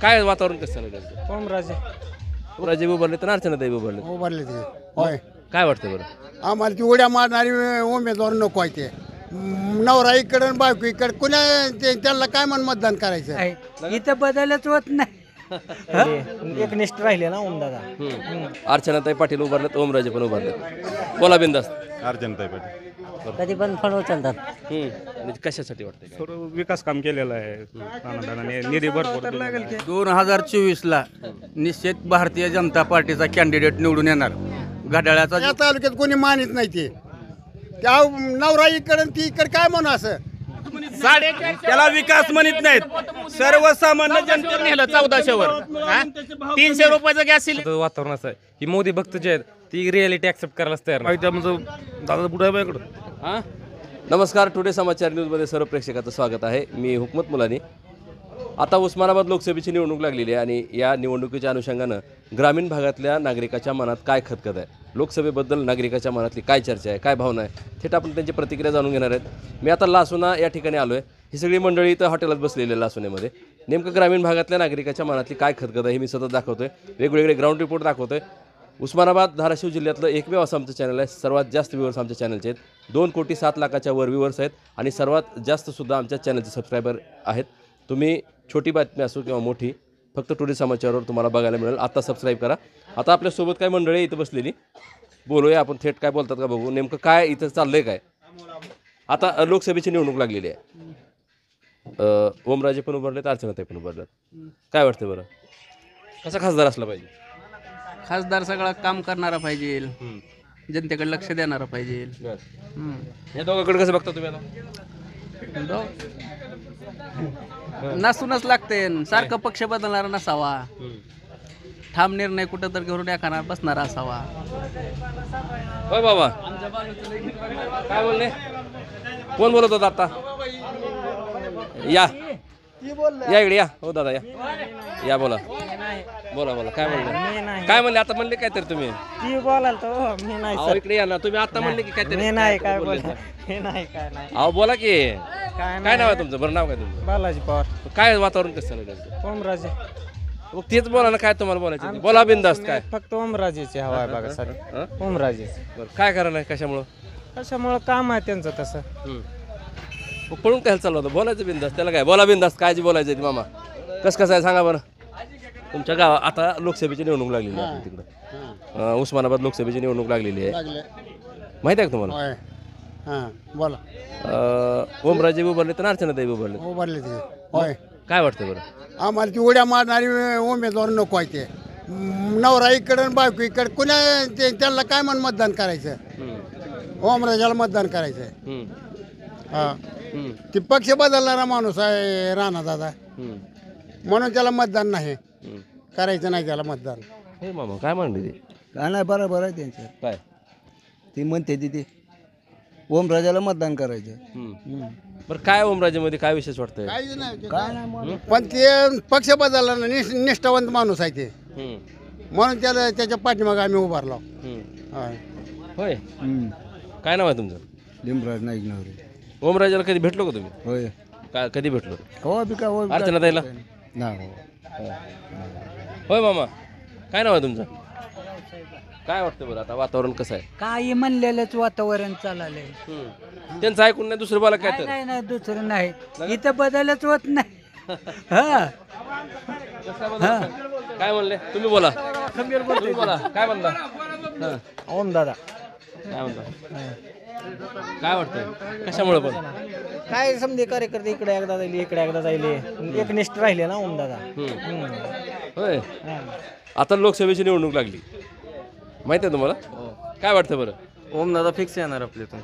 काय वातावरण कसं चालू आहे त्यांचं? ओमराजे ओमराजे उभारले तर अर्चनाताई उभारले. उभारले ते होय. काय वाटतं बरं? आम्हाला ती उड्या मारणारी उमेदवार नको आहे ते. नवरा इकडं आणि बायको इकडं कुणा त्यांना काय म्हणून मतदान करायचं. आहे इथं बदलच होत नाही. एकनिष्ठ राहिले ना ओमदादा. अर्चनाताई पाटील उभारलेत, ओमराजे पण उभारलेत. बोला बिंदास. अर्जंताई पाटील कधी पण फळ उचलतात. म्हणजे कशासाठी वाटतंय काय? थोडं विकास काम केलेलं आहे अनुदानाने निधी भरपूर दिलेला आहे. 2024ला निश्चित भारतीय जनता पार्टीचा कॅन्डिडेट निवडून येणार. घड्याळाचा या तालुक्यात कोणी मानित नाही ते. त्या नवरा इकडं आणि ती इकडं काय म्हणू असं. त्याला विकास म्हणत नाहीत. सर्वसामान्य जनतेने नेलं 1400वर 300 रुपयाचं गॅस सिलेंडर. वातावरण असं आहे की मोदी भक्त जे आहेत ती रियालिटी ऍक्सेप्ट करायलाच तयार नाही. दादा पुढे आहे माझ्याकडं. नमस्कार, टुडे समाचार न्यूजमध्ये सर्व प्रेक्षकाचं स्वागत आहे. मी हुकमत मुलानी. आता उस्मानाबाद लोकसभेची निवडणूक लागलेली आहे आणि या निवडणुकीच्या अनुषंगानं ग्रामीण भागातल्या नागरिकाच्या मनात काय खतखत आहे, लोकसभेबद्दल नागरिकाच्या मनातली काय चर्चा आहे, काय भावना आहे, थेट आपण त्यांची प्रतिक्रिया जाणून घेणार आहेत. मी आता लासुना या ठिकाणी आलो आहे. ही सगळी मंडळी इथं हॉटेलात बसलेली आहे लासुनेमध्ये. नेमकं ग्रामीण भागातल्या नागरिकाच्या मनातली काय खतखत आहे हे मी सतत दाखवतोय. वेगवेगळे ग्राउंड रिपोर्ट दाखवतोय. उस्मानाबाद धाराशिव जिल्ह्यातलं एकमेव असं आमचं चॅनल आहे. सर्वात जास्त व्ह्यूअर्स आमच्या चॅनलचे आहेत. 2,07,00,000च्या वर व्ह्यूअर्स आहेत आणि सर्वात जास्त सुद्धा आमच्या चॅनलचे सबस्क्रायबर आहेत. तुम्ही छोटी बातमी असो किंवा मोठी, फक्त टुडे समाचारवर तुम्हाला बघायला मिळेल. आता सबस्क्राईब करा. आता आपल्यासोबत काय मंडळी इथं बसलेली, बोलूया आपण थेट काय बोलतात का बघू. नेमकं काय इथं चाललंय काय. आता लोकसभेची निवडणूक लागलेली आहे. ओमराजे पण उभारलेत, अर्चनाताई पण उभारलेत. काय वाटतं बरं, कसा खासदार असला पाहिजे? खासदार सगळं काम करणारा पाहिजे, जनतेकडे लक्ष देणारा पाहिजे. या दोघांकडे कसं बघता तुम्ही आता? नसूनच लागते. सारखं पक्ष बदलणारा नसावा. ठाम निर्णय कुठं तर घेऊन एखादा बसणारा असावा. होय बाबा, काय बोलले? कोण बोलत होता आता? या या इकडे या. हो दादा या या. बोला बोला बोला. काय म्हणले? काय म्हणले आता? म्हणले काय तर तुम्ही? ती बोलाल तो मी नाही अहो इकडे या ना तुम्ही. आता म्हणले की काहीतरी मी नाही काय बोला. हे नाही काय नाही. अहो बोला की. काय काय नाव आहे तुमचं? बरं नाव काय तुमचं? बालाजी पवार. काय वातावरण कसं चालू आहे त्यांचं? ओमराजे मग तेच बोला ना, काय तुम्हाला बोलायचं ते. बोला बिंदास्त. काय फक्त ओमराजेची हवा आहे बघा सर. हं? ओमराजे बरं काय करायला कशामुळं? कशामुळं काम आहे त्यांचं तसं. मग पळून काय चाललं होतं? बोलायचं बिंदास्त. त्याला काय बोला बिंदास्त. काय जी बोलायचं ते मामा. कसं आहे सांगा बरं. तुमच्या गावात आता लोकसभेची निवडणूक लागलेली आहे तिकडं. उस्मानाबाद लोकसभेची निवडणूक लागलेली आहे. माहिती आहे का तुम्हाला? होय. हां बोला. ओमराजे उभारले तर अर्चनाताई उभारले. उभारले ते होय. काय वाटतं बरं? आम्हाला ती उड्या मारणारी उमेदवार नको आहे ते. नवरा इकडं आणि बायको इकडं कुणा त्यांना काय म्हणून मतदान करायचं. ओमराजाला मतदान करायचं. हां ती पक्ष बदलणारा माणूस आहे राणा दादा, म्हणून त्याला मतदान नाही करायचं. नाही त्याला मतदान. हे मामा काय म्हणले ते? काय नाही, बरोबर आहे त्यांचं. काय ती म्हणते ती ओमराजाला मतदान करायचं. बरं काय ओमराजेमध्ये काय विशेष वाटतंय? काय नाही पण ते पक्ष बदलला निष्ठावंत माणूस आहे ते, म्हणून त्याला त्याच्या पाठीमागे आम्ही उभारलो. होय. काय नाव आहे तुमचं? लिंबराज नाईक नवरे. ओमराजेला कधी भेटलो का तुम्ही? होय. काय कधी भेटलो? हो बी का अर्चनाताईला? नाही. होय मामा, काय नाव आहे तुमचं? काय वाटतं बरं आता वातावरण कसं आहे? काही म्हणलेलंच वातावरण चाललंय. त्यांचं ऐकून नाही दुसरं बोला काय तर. नाही नाही दुसरं नाही. इथं बदलच होत नाही. हा काय म्हणले तुम्ही? बोला तुम्ही बोला. काय म्हणता? ओमदादा काय म्हणता? काय वाटतंय कशामुळे पण? काय समजे कार्यकर्ते इकडे एकदा जाईल इकडे एकदा जाईल. एकनिष्ठ राहिले ना ओमदादा. होय. आता लोकसभेची निवडणूक लागली, माहिती आहे तुम्हाला? काय वाटतं बरं? ओमदादा फिक्स येणार आपल्यातून.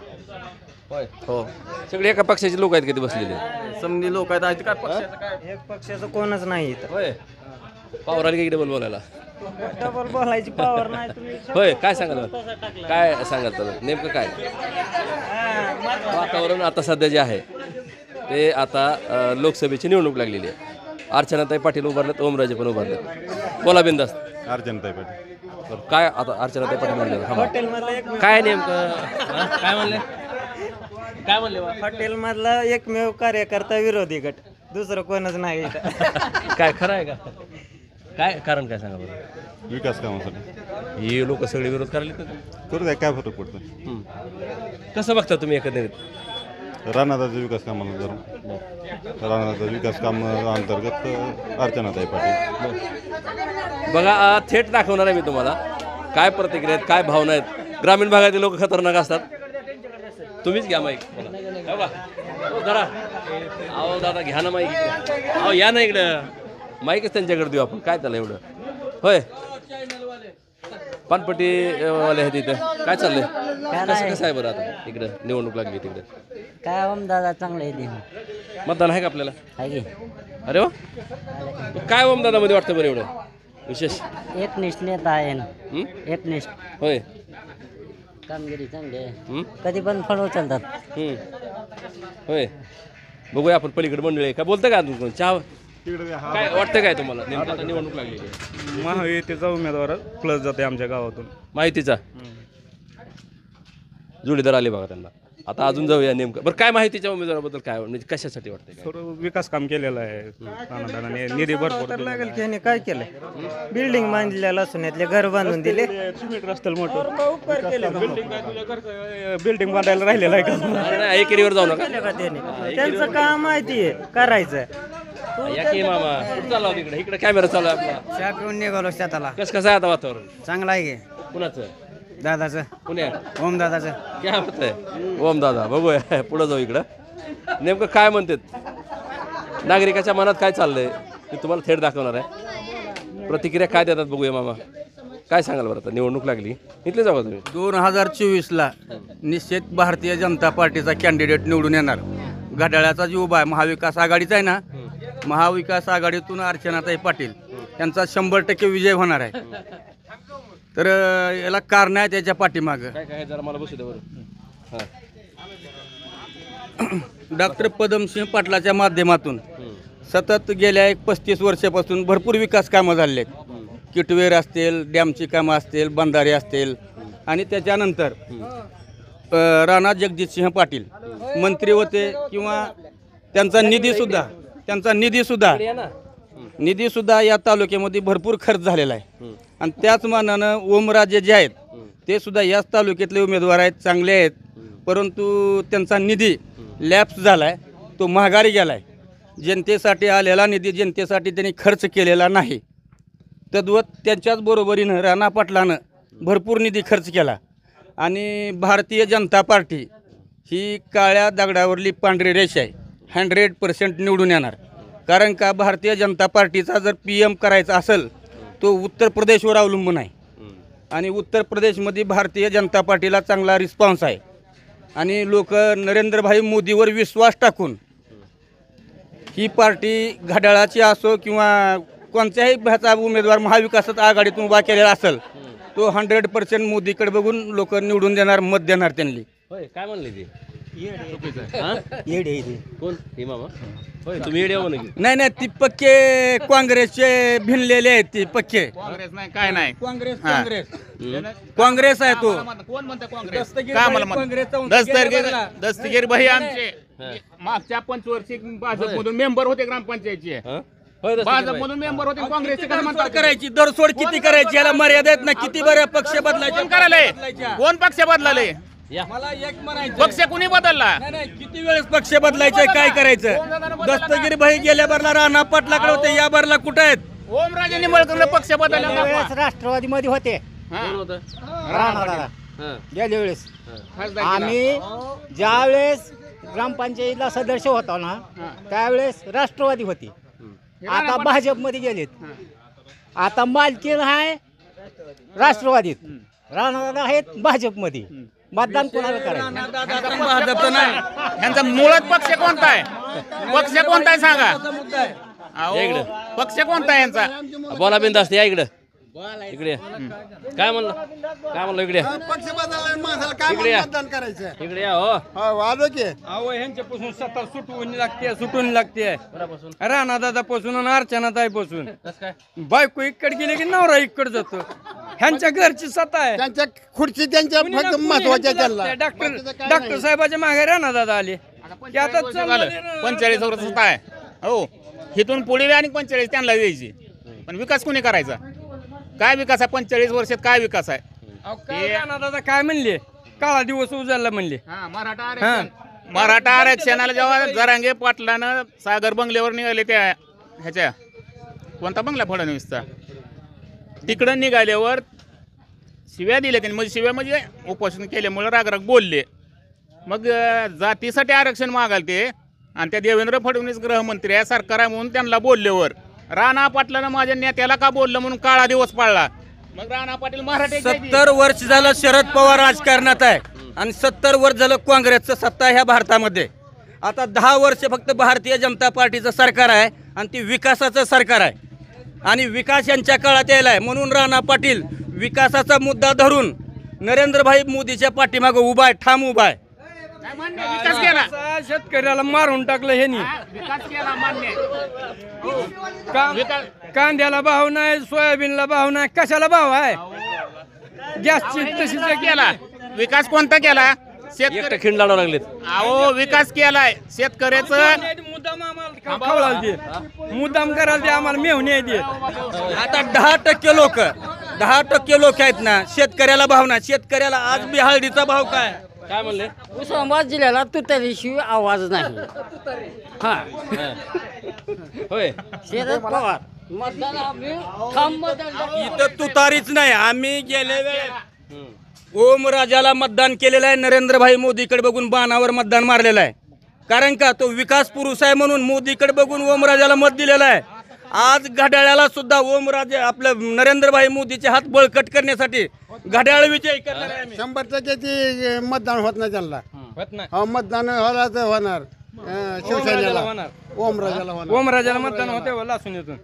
होय. हो, सगळे एका पक्षाचे लोक आहेत कधी बसलेले? समधी लोक आहेत. काय पक्षाचं काय एक पक्षाचं कोणच नाही इथं. होय. पावर आली की डबल बोलायला. डबल बोलायची पावर नाही तुम्ही. होय. काय सांगाल काय सांगाल तर नेमकं काय वातावरण आता सध्या जे आहे ते? आता लोकसभेची निवडणूक लागलेली आहे. अर्चनाताई पाटील उभारलेत, ओमराजे पण उभारलेत. बोला बिंदास्त. अर्जंताई पाटील. बरं काय आता अर्चनाताई पाटील म्हणले काय नेमकं? काय म्हणले? काय म्हणले? हॉटेल मधला एकमेव कार्यकर्ता विरोधी गट दुसरं कोणच नाही काय खरं आहे का? काय कारण काय सांगा बरं? विकास कामासाठी ही लोक सगळे विरोध करायला करू द्या, काय फरक पडतो? कसं बघता तुम्ही एकंदरीत? राणादाचा विकास कामाला धरून राणादाचा विकास काम अंतर्गत अर्चनाताई पाटील. बघा थेट दाखवणार आहे मी तुम्हाला काय प्रतिक्रिया आहेत, काय भावना आहेत. ग्रामीण भागातील लोक खतरनाक असतात. तुम्हीच घ्या माईक जरा. अहो दादा घ्या ना माईक इकडे. अहो या ना इकडं. माईकच त्यांच्याकडे देऊ आपण. काय त्याला एवढं होय. पानपट्टी वाले आहेत इथं. काय चाललंय? कसं आहे बरं आता इकडं निवडणूक लागली तिकडे? काय ओम दादा चांगलं आहे मतदान आहे का आपल्याला? ते अरे वा. काय ओम दादामध्ये वाटतं बरं एवढं विशेष? एकनिष्ठ नेता आहे एकनिष्ठ होय. कामगिरी चांगली आहे कधी पण फळ उचलतात. होय. बघूया आपण पलीकडे मंडळी काय बोलतं का तुम्ही? चहा काय वाटतं काय तुम्हाला? नेमकं आता निवडणूक लागली आहे. महायुतीचा उमेदवार प्लस जाते आमच्या गावातून. माहितीचा जोडीदार आले बघा त्यांना. आता अजून जाऊया नेमकं. बरं काय माहितीच्या उमेदवाराबद्दल काय म्हणजे कशासाठी वाटतंय? काय थोडं विकास काम केलेलं आहे राणादादाने, निधी भरपूर तर लागेल की ह्याने काय केलंय? बिल्डिंग बांधलेल्या लसूण्यातले घर बांधून दिले. सिमेंट रस्त्याला मोठं बिल्डिंग बांधायला राहिलेलं आहे का? अरे नाही एकेरीवर जाऊ नका. त्यांचं काम माहिती आहे करायचं. या की मामा कुठं चालला होता इकडे? इकडे कॅमेरा चालू आहे आपला. चहा पिऊन निघालो शेताला. कसं आहे आता वातावरण? चांगला आहे कुणाचं? दादाचं पुण्यात ओम दादाचं. काय होतंय? ओम दादा बघूया पुढं जाऊ इकडं. नेमकं काय म्हणतात नागरिकाच्या मनात काय चाललंय ते तुम्हाला थेट दाखवणार आहे. प्रतिक्रिया काय देतात बघूया मामा. काय सांगाल बरं? आता निवडणूक लागली इथले जाऊ तुम्ही. 2024ला निश्चित भारतीय जनता पार्टीचा कॅन्डिडेट निवडून येणार. घड्याळाचा जो उभा आहे महाविकास आघाडीचा आहे ना, महाविकास आघाडीतून अर्चनाताई पाटील यांचा 100% विजय होणार आहे. तर याला कारण आहे त्याच्या पाठीमागं काय काय जरा मला बसू दे बरं. डॉक्टर पदमसिंह पाटलाच्या माध्यमातून सतत गेल्या 35 वर्षापासून भरपूर विकास कामं झालेली आहेत. किटवेर असतील, डॅमची कामं असतील, बंधारे असतील. आणि त्याच्यानंतर राणा जगजितसिंह पाटील मंत्री होते किंवा त्यांचा निधीसुद्धा या तालुक्यामध्ये भरपूर खर्च झालेला आहे. आणि त्याच मानानं ओमराजे जे आहेत ते सुद्धा याच तालुक्यातले उमेदवार आहेत, चांगले आहेत. परंतु त्यांचा निधी लॅप्स झाला आहे, तो महागारी गेला आहे. जनतेसाठी आलेला निधी जनतेसाठी त्यांनी खर्च केलेला नाही. तद्वत त्यांच्याच बरोबरीनं राणा पाटलानं भरपूर निधी खर्च केला. आणि भारतीय जनता पार्टी ही काळ्या दगडावरली पांढरी रेष आहे. 100% निवडून येणार. कारण का भारतीय जनता पार्टीचा जर PM करायचा असेल तो उत्तर प्रदेशवर अवलंबून आहे. आणि उत्तर प्रदेशमध्ये भारतीय जनता पार्टीला चांगला रिस्पॉन्स आहे. आणि लोक नरेंद्रभाई मोदीवर विश्वास टाकून ही पार्टी घड्याळाची असो किंवा कोणत्याही ह्याचा उमेदवार महाविकासात आघाडीतून उभा केलेला असेल तो 100% मोदीकडे बघून लोक निवडून देणार, मत देणार त्यांनी. होय काय म्हणले ते? येडे कोण हे मामा? होय तुम्ही येड्या म्हणा की. नाही ती पक्के काँग्रेसचे भिनलेले आहेत. ती पक्के काँग्रेस नाही काय नाही. काँग्रेस आहे तो. कोण म्हणतं काँग्रेस? काय मला म्हणतं? दस्तगीर भाई आमचे मागच्या 5 वर्षी भाजपमधून मेंबर होते ग्रामपंचायतचे. होय तसं काय? भाजपमधून मेंबर होते काँग्रेसचे. काय म्हणतात? करायची दरसोड किती करायची याला मर्यादा आहेत ना. किती बऱ्या पक्ष बदलायचे. कोण करायलंय? कोण पक्ष बदलाले? मला एक म्हणायचं पक्ष कुणी बदलला? किती वेळेस पक्ष बदलायचे, काय करायचं? दस्तगीर भाई गेल्या बारला राणा पाटलाकडे होते, या बारला कुठं आहेत? ओमराजे निंबाळकर पक्ष बदलला. राष्ट्रवादीमध्ये होते कोण होतं? राणा दादा. हां. गेल्या वेळेस आम्ही ज्या वेळेस ग्रामपंचायतीला सदस्य होतो ना त्यावेळेस राष्ट्रवादी होती. आता भाजपमध्ये गेलेत. आता मालकीन आहे राष्ट्रवादीत, राणादादा आहेत भाजपमध्ये. मतदान कोणाला करायचं? भाजपचं नाही. यांचा मुळात पक्ष कोणता आहे? पक्ष कोणता आहे सांगा. अहो, पक्ष कोणता आहे यांचा? बोला बिंद असते या इकडं. इकडे या. काय म्हणलं इकडे या. पक्ष बदलला माणसाला काय इकडे या. मतदान करायचं? इकडे या हो. आलो की अहो ह्यांच्यापासून सत्ता सुटून लागते राणा दादापासून आणि अर्चनाताईपासून. बायको इकडे गेले की नवरा इकडे जातो. ह्यांच्या घरची सत्ता आहे. त्यांच्या खुर्ची त्यांच्या फक्त महत्वाच्या त्यांना. डॉक्टर साहेबाच्या मागे राणा दादा आले की आता 45 वर्ष आहे. हो इथून पुढे आणि 45 त्यांना द्यायची. पण विकास कोणी करायचा? काय विकास आहे 45 वर्षात? काय विकास आहे? दादा काय म्हणले, काळा दिवस उजाडला म्हणले. मराठा आरक्षणाला जेव्हा जरांगे पाटलानं सागर बंगल्यावर निघाले त्या ह्याच्या कोणता बंगला फडणवीसचा, तिकडं निघाल्यावर शिव्या दिल्या त्यांनी. म्हणजे शिव्या म्हणजे उपोषण केल्यामुळे रागराग बोलले. मग जातीसाठी आरक्षण मागाल ते, आणि त्या देवेंद्र फडणवीस गृहमंत्री आहे, सरकार आहे म्हणून त्यांना बोलल्यावर राणा पाटलानं माझ्या नेत्याला का बोललं म्हणून काळा दिवस पाळला. मग राणा पाटील मराठी 70 वर्ष झालं शरद पवार राजकारणात आहे आणि 70 वर्ष झालं काँग्रेसचं सत्ता ह्या भारतामध्ये. आता 10 वर्ष फक्त भारतीय जनता पार्टीचं सरकार आहे आणि ती विकासाचं सरकार आहे आणि विकास यांच्या काळात यायला आहे. म्हणून राणा पाटील विकासाचा मुद्दा धरून नरेंद्रभाई मोदीच्या पाठीमागे उभा आहे, ठाम उभा आहे. विकास केला, शेतकऱ्याला मारून टाकलं ह्यांनी. विकास केला मान्य. कांद्याला भाव नाही, सोयाबीनला भाव नाही, कशाला भाव आहे? गॅसची तशीच केला. विकास कोणता केला? एकटं खिंड लावावं लागलेत. अहो विकास केलाय शेतकऱ्याचं. मुद्दाम करायला ते आम्हाला मेहून येते. आता 10% लोक आहेत ना शेतकऱ्याला भाव नाही. शेतकऱ्याला आज बी हळदीचा भाव काय म्हणले? उस्मानाबाद जिल्ह्याला तुतारीशिवाय आवाज नाही. हा होय, शरद पवार मतदान आम्ही इथं तुतारीच नाही. आम्ही गेल्या वेळेस ओमराजाला मतदान केलेलं आहे. नरेंद्रभाई मोदीकडे बघून बाणावर मतदान मारलेलं आहे. कारण का तो विकास पुरुष आहे म्हणून मोदीकडे बघून ओमराजाला मत दिलेलं आहे. आज घड्याळाला सुद्धा ओमराजे आपलं नरेंद्रभाई मोदीचे हात बळकट करण्यासाठी घड्याळ विजय करणार आहे. 100% ती मतदान होत नाही त्यांना. होत नाही. हो मतदान होला तर होणार शिवसेनेला, होणार. ओमराजाला होणार. ओमराजाला मतदान होते लासून येतून.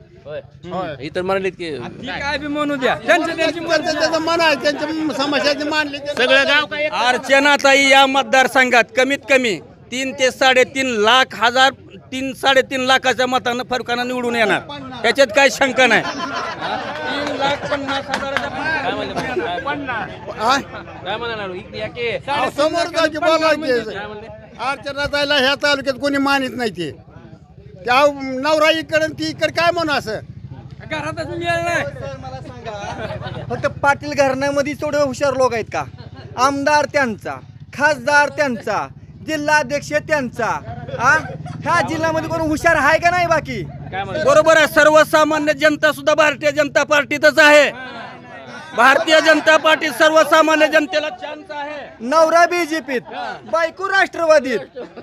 इतर म्हणालेत की ती काय बी म्हणू द्या, त्यांची त्याचं मन आहे, त्यांच्या समस्या मानली. सगळं गाव काय अर्चनाताई या मतदारसंघात कमीत कमी 3 ते 3.5 लाखाच्या मतानं फरकानं निवडून येणार. त्याच्यात काही शंका नाही. 3,50,000 काय म्हणाला इकडे या की? समोर जायची बोलायची. अर्चना ताईला ह्या तालुक्यात कोणी मानित नाही. ते त्या नवरा इकडे ती इकडे काय म्हणू असं घरातच मिळालं नाही. फक्त पाटील घराण्यामध्ये थोडे हुशार लोक आहेत का? आमदार त्यांचा, खासदार त्यांचा, जिल्हाध्यक्ष त्यांचा. ह्या जिल्ह्यामध्ये कोण हुशार आहे का नाही? बाकी बरोबर आहे. सर्वसामान्य जनता सुद्धा भारतीय जनता पार्टीतच आहे. भारतीय जनता पार्टी सर्वसामान्य जनतेला चान्स आहे. नवरा बीजेपीत, बायको राष्ट्रवादीत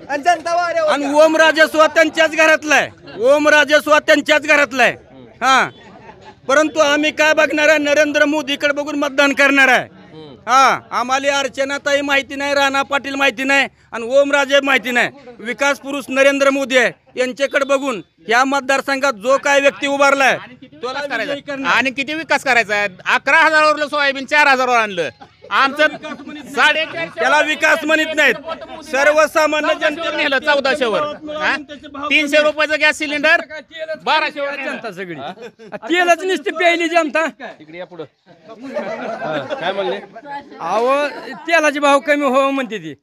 आणि जनता वाऱ्यावर. आणि ओमराजेश्वर त्यांच्याच घरातला आहे. ओमराजेश्वर त्यांच्याच घरातला आहे. हा, परंतु आम्ही काय बघणार आहे? नरेंद्र मोदीकडे बघून मतदान करणार आहे. हा, आम्हाला अर्चनाताई माहिती नाही, राणा पाटील माहिती नाही आणि ओमराजे माहिती नाही. विकास पुरुष नरेंद्र मोदी आहे. यांच्याकडे बघून या मतदारसंघात जो काय व्यक्ती उभारलाय आणि किती विकास करायचा आहे? 11,000 सोयाबीन 4,000 आणलं. आमचं 4.5 त्याला विकास म्हणत नाहीत. सर्वसामान्य जनतेला नेलं 1400वर. 300 रुपयाचं गॅस सिलेंडर 1200 जनता सगळी तेलच नुसती प्यायली जनता. इकडे या पुढं. काय म्हणले? अहो तेलाचे भाव कमी हो म्हणते ती.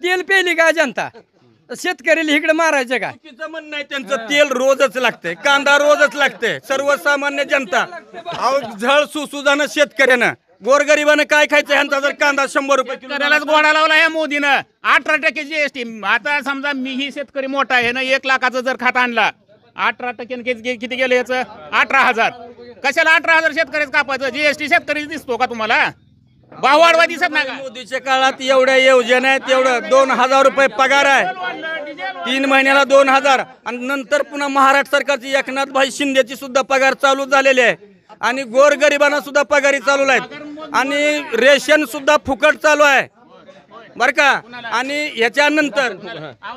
तेल प्यायली का जनता? शेतकऱ्याला इकडे मारायचं का? चुकीचं म्हणणं नाही त्यांचं. तेल रोजच लागतंय, कांदा रोजच लागतंय. सर्वसामान्य जनता अहो झळ सुसुजानं शेतकऱ्यानं गोरगरिबानं काय खायचं? ह्यांचा जर कांदा 100 रुपये किलो शेतकऱ्यालाच गोडा लावला या मोदीनं. 18% GST. आता समजा मीही शेतकरी मोठा आहे ना, 1 लाखाचं जर खात आणला 18% किती गेलं याचं? 18,000. कशाला 18,000 शेतकरीच कापायचं? GST शेतकरी दिसतो का तुम्हाला? भाव वाढवा दिसत नाही का? मोदीच्या काळात एवढ्या योजना आहेत. एवढं 2,000 रुपये पगार आहे. 3 महिन्याला 2,000 आणि नंतर पुन्हा महाराष्ट्र सरकारची एकनाथभाई शिंदेची सुद्धा पगार चालू झालेली आहे आणि गोरगरिबांना सुद्धा पगारी चालू आहेत आणि रेशन सुद्धा फुकट चालू आहे बर का. आणि ह्याच्यानंतर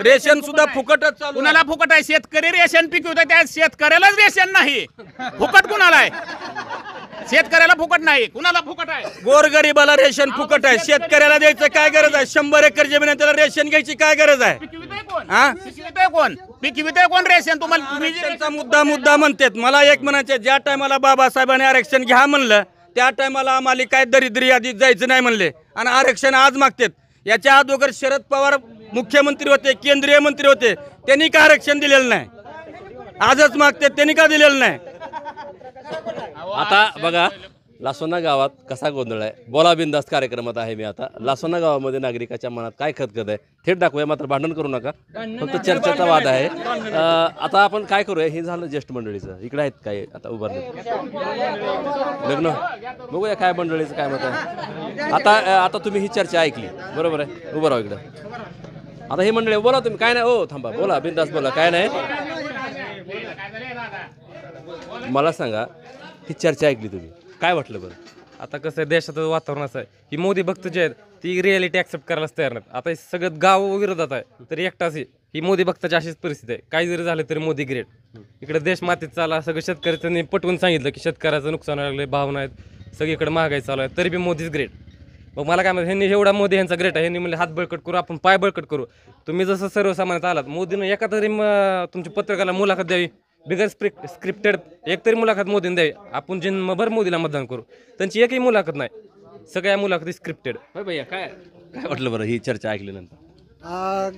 रेशन सुद्धा फुकटच चालू. कुणाला फुकट आहे? शेतकरी रेशन पिकवतोय, त्या शेतकऱ्यालाच रेशन नाही. फुकट कुणाला आहे? शेतकऱ्याला फुकट नाही. कुणाला फुकट आहे? गोरगरिबाला रेशन फुकट आहे. शेतकऱ्याला द्यायचं काय गरज आहे? 100 एकर जमीन आहे, त्याला रेशन घ्यायची काय गरज आहे? हा, पिकवितोय कोण रेशन? तुम्हाला त्यांचा मुद्दा म्हणतात. मला एक म्हणायचं, ज्या टायमाला बाबासाहेबांनी आरक्षण घ्या म्हणलं त्या टायमाला आम्हाला काय दरिद्री यादीत जायचं नाही म्हणले आणि आरक्षण आज मागतात. याच्या अगोदर शरद पवार मुख्यमंत्री होते, केंद्रीय मंत्री होते, त्यांनी काय आरक्षण दिलेलं नाही. आजच मागते त्यांनी का दिलेलं नाही? आता बघा लासोना गावात कसा गोंधळ आहे. बोला बिंदास्त कार्यक्रमात आहे मी आता. लासोना गावामध्ये नागरिकाच्या मनात काय खतखत आहे थेट दाखवूया, मात्र भांडण करू नका, फक्त चर्चेचा वाद आहे. आता आपण काय करूया, हे झालं ज्येष्ठ मंडळीचं. इकडे आहेत काय आता उभारले लग्न, बघूया काय मंडळीचं काय मत आहे. आता तुम्ही ही चर्चा ऐकली बरोबर आहे, उभं राहा इकडं. आता ही मंडळी बोला तुम्ही, काय नाही हो थांबा, बोला बिंदास्त बोला, काय नाही. मला सांगा ही चर्चा ऐकली तुम्ही, काय वाटलं बरं? आता कसं आहे, देशाचं वातावरण असं आहे की मोदी भक्त जे आहेत ती रिॲलिटी ॲक्सेप्ट करायलाच तयार नाहीत. आता हे सगळं गाव विरोधात आहे, तरी एकटाच ही मोदी भक्ताची अशीच परिस्थिती आहे. काही जरी झालं तरी मोदी ग्रेट. इकडे देश मातीत चाला, सगळं शेतकऱ्याचं पटवून सांगितलं की शेतकऱ्याचं नुकसान लागले, भाव नाहीत, सगळीकडे महागाई चालू आहे, तरी बी मोदीच ग्रेट. मग मला काय म्हणतात, ह्यांनी एवढा मोदी ह्यांचा ग्रेट आहे, ह्यांनी म्हणले हात बळकट करू, आपण पाय बळकट करू. तुम्ही जसं सर्वसामान्यात आलात, मोदीनं एका तरी तुमच्या पत्रकाला मुलाखत द्यावी, बिगर स्क्रिप्टेड एक तरी मुलाखत मोदीने द्यावी. आपण जिन्मभर मोदीला मतदान करू, त्यांची एकही मुलाखत नाही, सगळ्या मुलाखती स्क्रिप्टेड. होय भैया, काय काय वाटलं बरं ही चर्चा ऐकल्यानंतर?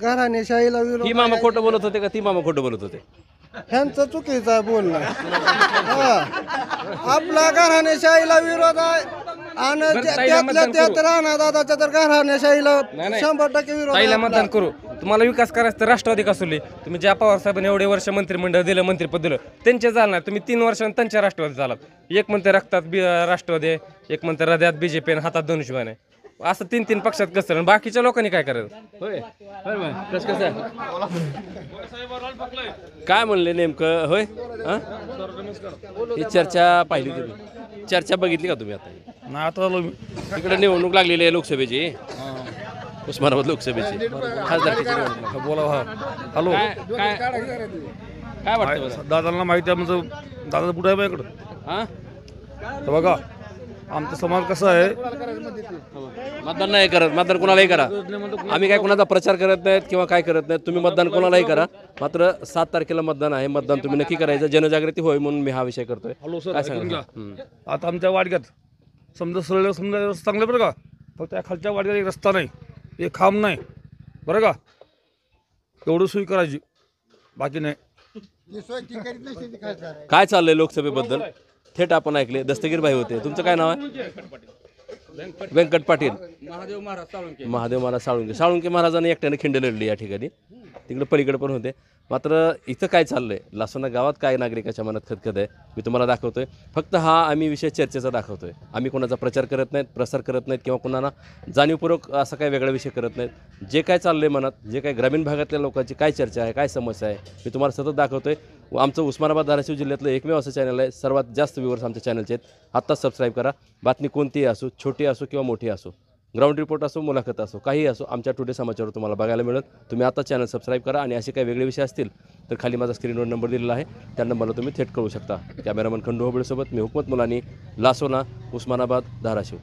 घराणेशाहीला विरोध ही मामा खोटं बोलत होते का ती मामा खोटं बोलत होते? ह्यांचं चुकीचं आहे बोलणं. आपला घराणेशाहीला विरोध आहे आणि त्यातल्या त्यात राणा दादाच्या तर घराणेशाहीला 100% विरोध ताईला आहे. मतदान करू. तुम्हाला विकास करायचा तर राष्ट्रवादी कसोली. तुम्ही ज्या पवार साहेबांनी एवढे वर्ष मंत्रिमंडळ दिलं, मंत्रिपद दिलं, त्यांचे झालं नाही. तुम्ही 3 वर्षांनी त्यांच्या राष्ट्रवादी झालात. एक म्हणते रक्तात राष्ट्रवादी आहे, एक म्हणते हृदयात बीजेपी आणि हातात धनुष्यबाण आहे. असं 3 पक्षात कसं आणि बाकीच्या लोकांनी काय करायचं? होय कसं आहे? काय म्हणले नेमकं होय? ही चर्चा पाहिली तुम्ही, चर्चा बघितली का तुम्ही? आता इकडे निवडणूक लागलेली आहे लोकसभेची, उस्मानाबाद लोकसभेची खासदारकीची निवडणूक. बोला. हॅलो, काय वाटतं बरं? दादांना माहिती आहे आमचं, दादा कुठं आहे माझ्याकडं? हां बघा आमचा समाज कसा आहे, मतदान नाही करत, मतदान कोणालाही करा. आम्ही काय कोणाचा प्रचार करत नाहीत किंवा काय करत नाहीत. तुम्ही मतदान कोणालाही करा, मात्र 7 तारखेला मतदान आहे. मतदान तुम्ही नक्की करायचं, जनजागृती होय म्हणून मी हा विषय करतोय. काय सांगा? आता आमच्या वाडग्यात समजा सरळ समजा चांगलं बरं का, फक्त त्या खालच्या वाडग्यात एक रस्ता नाही, एक खांब नाही बरं का, एवढं सोयी करायची, बाकी नाही. काय चाललंय लोकसभेबद्दल थेट आपण ऐकले. दस्तगीर भाई होते. तुमचं काय नाव आहे? व्यंकट पाटील. महादेव महाराज साळुंके महाराजांनी एकट्याने खिंड लढली या ठिकाणी, तिकडे पलीकडे पण होते. मात्र इथं काय चाललंय, लासोना गावात काय नागरिकाच्या मनात खतखत आहे मी तुम्हाला दाखवतोय. फक्त हा आम्ही विषय चर्चेचा दाखवतोय. आम्ही कोणाचा प्रचार करत नाहीत, प्रसार करत नाहीत किंवा कोणाला जाणीवपूर्वक असा काही वेगळा विषय करत नाहीत. जे काय चाललंय मनात, जे काय ग्रामीण भागातल्या लोकांची काय चर्चा आहे, काय समस्या आहे, मी तुम्हाला सतत दाखवतोय. आमचं उस्मानाबाद धाराशिव जिल्ह्यातलं एकमेव असं चॅनल आहे, सर्वात जास्त व्ह्यूअर्स आमच्या चॅनलचे आहेत. आत्ताच सबस्क्राईब करा. बातमी कोणतीही असो, छोटी असो किंवा मोठी असो, ग्राउंड रिपोर्ट असो, मुलाखत असो, काही असो, आमच्या टुडे समाचारवर तुम्हाला बघायला मिळेल. तुम्ही आता चॅनल सबस्क्राईब करा आणि असे काही वेगळे विषय असतील तर खाली माझा स्क्रीनवर नंबर दिलेला आहे, त्या नंबरला तुम्ही थेट कळू शकता. कॅमेरामन खंडू होबळेसोबत मी हुकमत मुलानी, लासोना, उस्मानाबाद, धाराशिव.